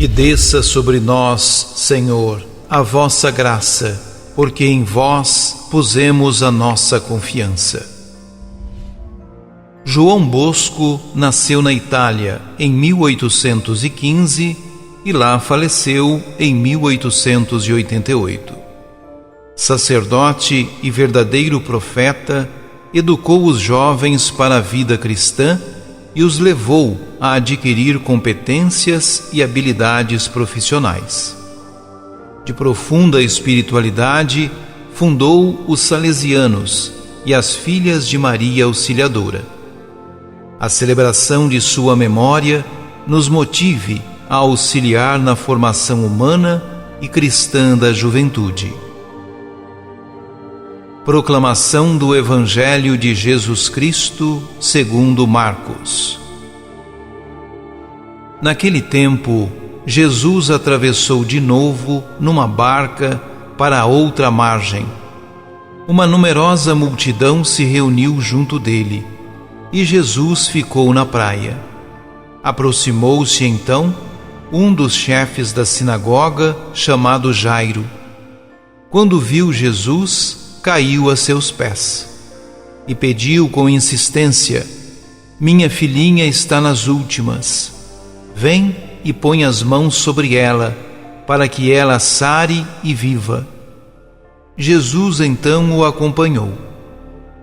E desça sobre nós, Senhor, a vossa graça, porque em vós pusemos a nossa confiança. João Bosco nasceu na Itália em 1815 e lá faleceu em 1888. Sacerdote e verdadeiro profeta, educou os jovens para a vida cristã e os levou a adquirir competências e habilidades profissionais. De profunda espiritualidade, fundou os Salesianos e as Filhas de Maria Auxiliadora. A celebração de sua memória nos motive a auxiliar na formação humana e cristã da juventude. Proclamação do Evangelho de Jesus Cristo segundo Marcos. Naquele tempo, Jesus atravessou de novo numa barca para a outra margem. Uma numerosa multidão se reuniu junto dele, e Jesus ficou na praia. Aproximou-se então um dos chefes da sinagoga, chamado Jairo. Quando viu Jesus, caiu a seus pés e pediu com insistência: minha filhinha está nas últimas. Vem e põe as mãos sobre ela, para que ela sare e viva. Jesus então o acompanhou.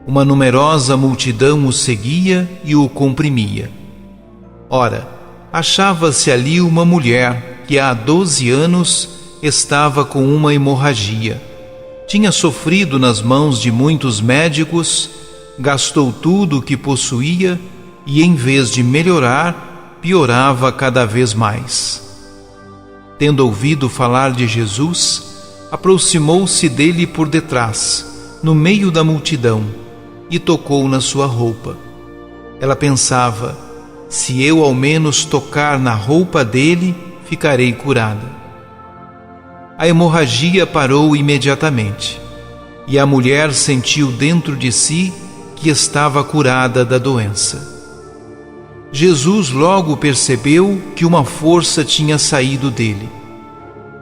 Uma numerosa multidão o seguia e o comprimia. Ora, achava-se ali uma mulher que há 12 anos estava com uma hemorragia. Tinha sofrido nas mãos de muitos médicos, gastou tudo o que possuía e, em vez de melhorar, piorava cada vez mais. Tendo ouvido falar de Jesus, aproximou-se dele por detrás, no meio da multidão, e tocou na sua roupa. Ela pensava: se eu ao menos tocar na roupa dele, ficarei curada. A hemorragia parou imediatamente, e a mulher sentiu dentro de si que estava curada da doença. Jesus logo percebeu que uma força tinha saído dele,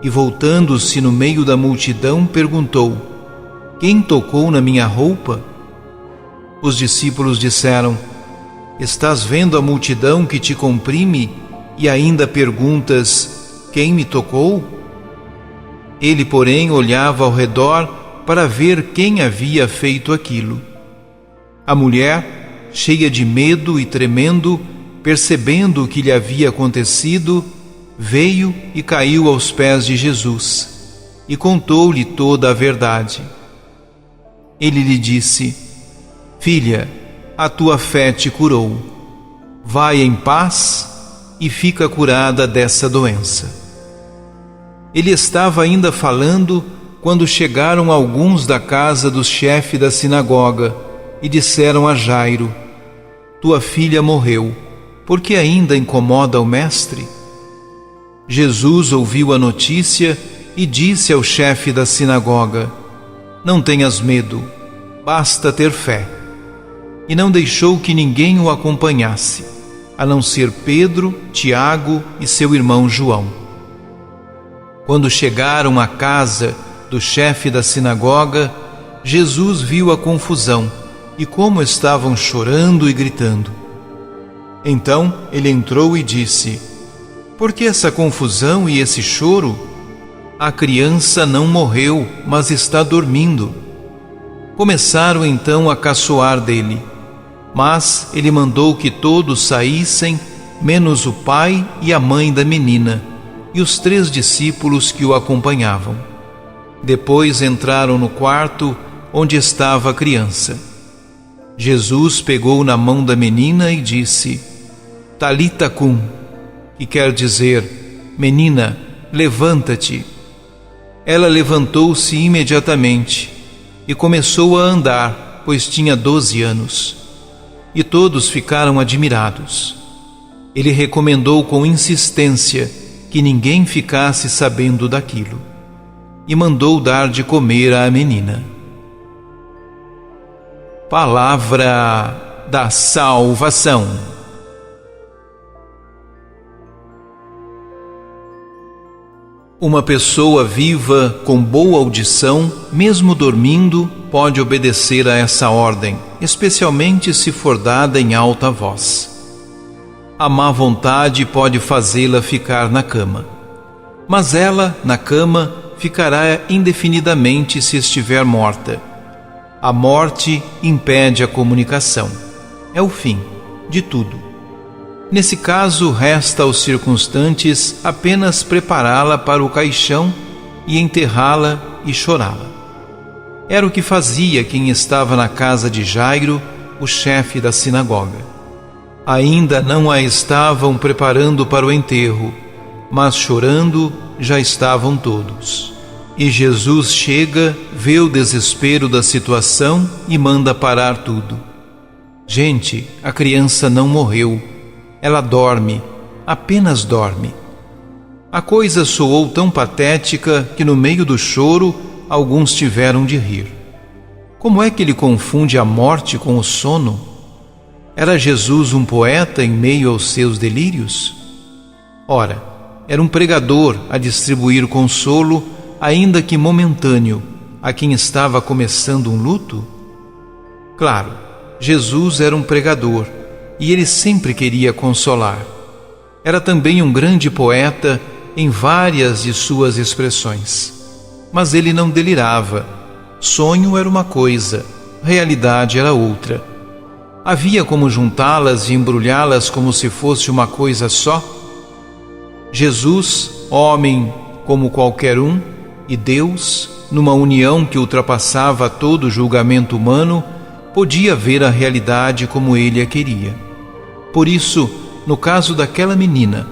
e voltando-se no meio da multidão, perguntou: quem tocou na minha roupa? Os discípulos disseram: estás vendo a multidão que te comprime e ainda perguntas: quem me tocou? Ele, porém, olhava ao redor para ver quem havia feito aquilo. A mulher, cheia de medo e tremendo, percebendo o que lhe havia acontecido, veio e caiu aos pés de Jesus e contou-lhe toda a verdade. Ele lhe disse: filha, a tua fé te curou. Vai em paz e fica curada dessa doença. Ele estava ainda falando quando chegaram alguns da casa do chefe da sinagoga e disseram a Jairo: tua filha morreu, por que ainda incomoda o mestre? Jesus ouviu a notícia e disse ao chefe da sinagoga: não tenhas medo, basta ter fé. E não deixou que ninguém o acompanhasse, a não ser Pedro, Tiago e seu irmão João. Quando chegaram à casa do chefe da sinagoga, Jesus viu a confusão e como estavam chorando e gritando. Então ele entrou e disse: por que essa confusão e esse choro? A criança não morreu, mas está dormindo. Começaram então a caçoar dele, mas ele mandou que todos saíssem, menos o pai e a mãe da menina, e os 3 discípulos que o acompanhavam. Depois entraram no quarto onde estava a criança. Jesus pegou na mão da menina e disse: Talita cum, que quer dizer: menina, levanta-te. Ela levantou-se imediatamente e começou a andar, pois tinha 12 anos. E todos ficaram admirados. Ele recomendou com insistência que ninguém ficasse sabendo daquilo, e mandou dar de comer à menina. Palavra da salvação. Uma pessoa viva, com boa audição, mesmo dormindo, pode obedecer a essa ordem, especialmente se for dada em alta voz. A má vontade pode fazê-la ficar na cama. Mas ela, na cama, ficará indefinidamente se estiver morta. A morte impede a comunicação. É o fim de tudo. Nesse caso, resta aos circunstantes apenas prepará-la para o caixão e enterrá-la e chorá-la. Era o que fazia quem estava na casa de Jairo, o chefe da sinagoga. Ainda não a estavam preparando para o enterro, mas chorando já estavam todos. E Jesus chega, vê o desespero da situação e manda parar tudo. Gente, a criança não morreu. Ela dorme, apenas dorme. A coisa soou tão patética que no meio do choro alguns tiveram de rir. Como é que ele confunde a morte com o sono? Era Jesus um poeta em meio aos seus delírios? Ora, era um pregador a distribuir consolo, ainda que momentâneo, a quem estava começando um luto? Claro, Jesus era um pregador, e ele sempre queria consolar. Era também um grande poeta em várias de suas expressões. Mas ele não delirava. Sonho era uma coisa, realidade era outra. Havia como juntá-las e embrulhá-las como se fosse uma coisa só? Jesus, homem como qualquer um, e Deus, numa união que ultrapassava todo julgamento humano, podia ver a realidade como ele a queria. Por isso, no caso daquela menina,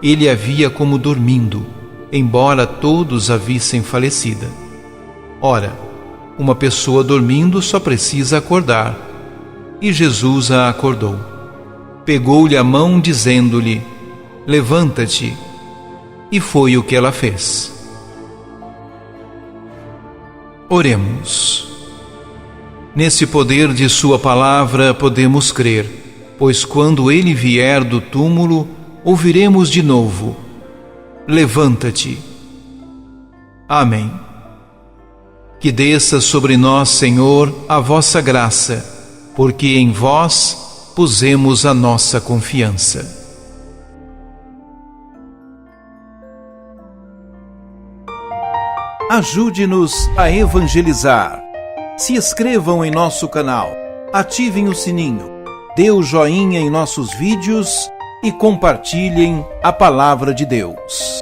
ele a via como dormindo, embora todos a vissem falecida. Ora, uma pessoa dormindo só precisa acordar. E Jesus a acordou. Pegou-lhe a mão, dizendo-lhe: levanta-te. E foi o que ela fez. Oremos. Nesse poder de sua palavra podemos crer, pois quando ele vier do túmulo, ouviremos de novo: levanta-te. Amém. Que desça sobre nós, Senhor, a vossa graça, porque em vós pusemos a nossa confiança. Ajude-nos a evangelizar. Se inscrevam em nosso canal, ativem o sininho, dê o joinha em nossos vídeos e compartilhem a palavra de Deus.